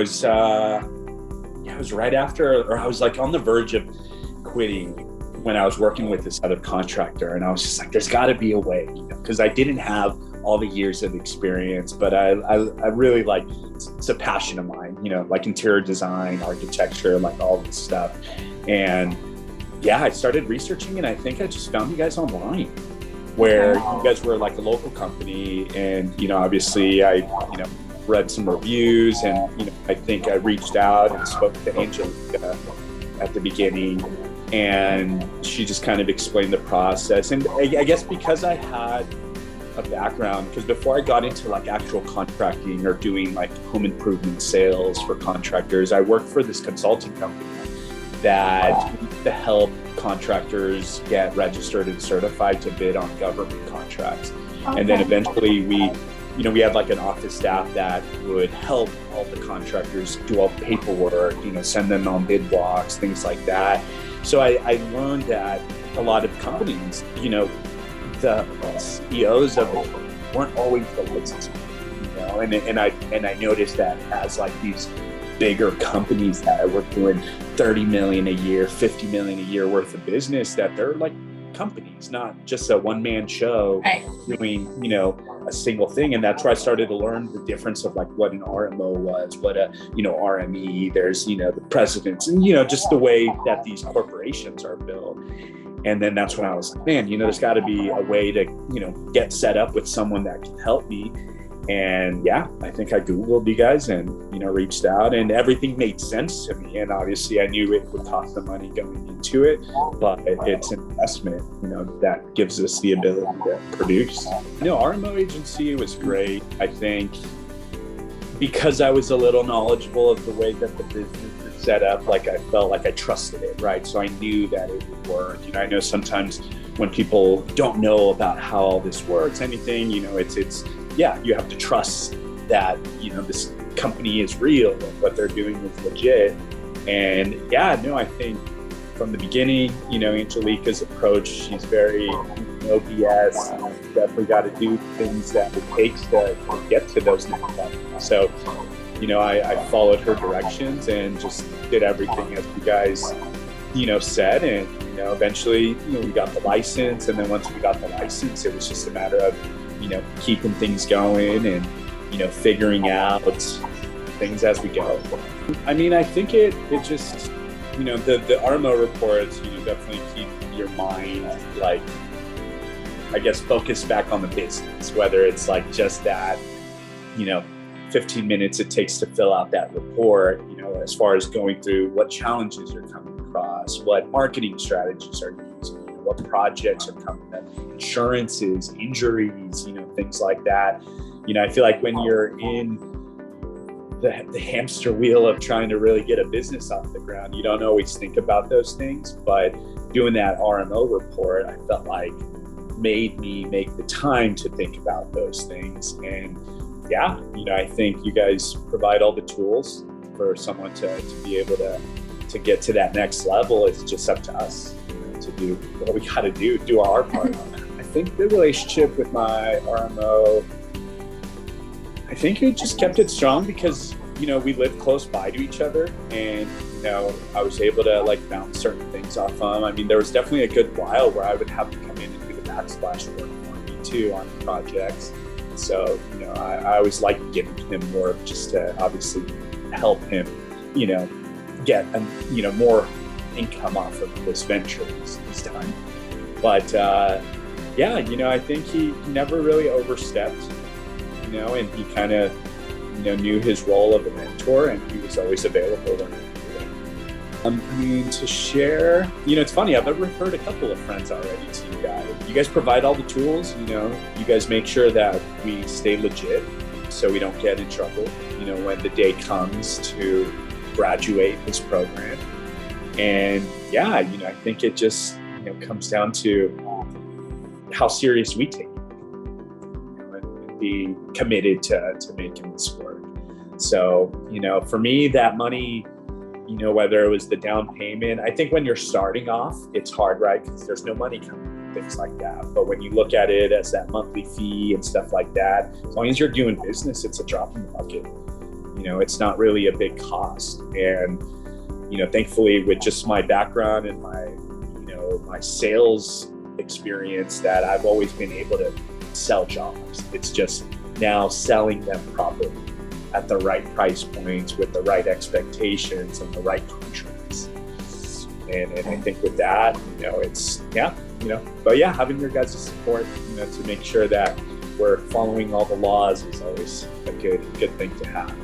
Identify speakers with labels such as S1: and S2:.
S1: it was right after, or I was like on the verge of quitting when I was working with this other contractor, and I was just like, there's got to be a way, because I didn't have all the years of experience, but I really like, it's a passion of mine, like interior design, architecture, like all this stuff. And yeah, I started researching, and I think I just found you guys online, where you guys were like a local company. And, obviously I, read some reviews, and, I think I reached out and spoke to Angelica at the beginning, and she just kind of explained the process. And I guess because I had a background, because before I got into like actual contracting or doing like home improvement sales for contractors, I worked for this consulting company that used to help contractors get registered and certified to bid on government contracts. Okay. And then eventually we had like an office staff that would help all the contractors do all the paperwork, send them on bid walks, things like that. So I learned that a lot of companies, the CEOs of it weren't always the licensed, and I noticed that as like these bigger companies that were doing 30 million a year, 50 million a year worth of business, that they're like companies, not just a one-man show doing, a single thing. And that's where I started to learn the difference of like what an RMO was, what a, RME, there's, the presidents, and, just the way that these corporations are built. And then that's when I was like, man, there's got to be a way to, get set up with someone that can help me. And yeah, I think I Googled you guys and, reached out, and everything made sense to me. And obviously I knew it would cost the money going into it, but it's an investment, that gives us the ability to produce. RMO agency was great. I think because I was a little knowledgeable of the way that the business is set up, like I felt like I trusted it, right? So I knew that it would work. I know sometimes when people don't know about how all this works, anything, it's you have to trust that, this company is real, what they're doing is legit. And I think from the beginning, Angelica's approach, she's very no BS. Definitely got to do things that it takes to get to those next levels. So, I followed her directions and just did everything as you guys, said. And, eventually, we got the license. And then once we got the license, it was just a matter of, keeping things going and, figuring out things as we go. I mean, I think it just, the RMO reports, definitely keep your mind, like, I guess, focused back on the business, whether it's like just that, 15 minutes it takes to fill out that report, as far as going through what challenges you're coming across, what marketing strategies are using, what projects are coming up, insurances, injuries, things like that. I feel like when you're in the hamster wheel of trying to really get a business off the ground, you don't always think about those things. But doing that RMO report, I felt like made me make the time to think about those things. And I think you guys provide all the tools for someone to be able to get to that next level. It's just up to us to do what we got to do our part on that. I think the relationship with my RMO, I think it just kept it strong because, we lived close by to each other, and, I was able to like bounce certain things off them. I mean, there was definitely a good while where I would have to come in and do the backsplash work for me too on projects. So, I always like giving him work just to obviously help him, get, more income off of this venture this time. But, I think he never really overstepped, and he kind of, knew his role of a mentor, and he was always available when to share, it's funny, I've referred a couple of friends already to you guys. You guys provide all the tools, you guys make sure that we stay legit so we don't get in trouble, when the day comes to graduate this program. And I think it just, comes down to how serious we take it, and be committed to making this work. So, for me, that money, whether it was the down payment, I think when you're starting off, it's hard, right? Because there's no money coming, things like that. But when you look at it as that monthly fee and stuff like that, as long as you're doing business, it's a drop in the bucket. it's not really a big cost. And, thankfully with just my background and my sales experience, that I've always been able to sell jobs. It's just now selling them properly at the right price points with the right expectations and the right contracts. And I think with that, having your guys' support, to make sure that we're following all the laws is always a good thing to have.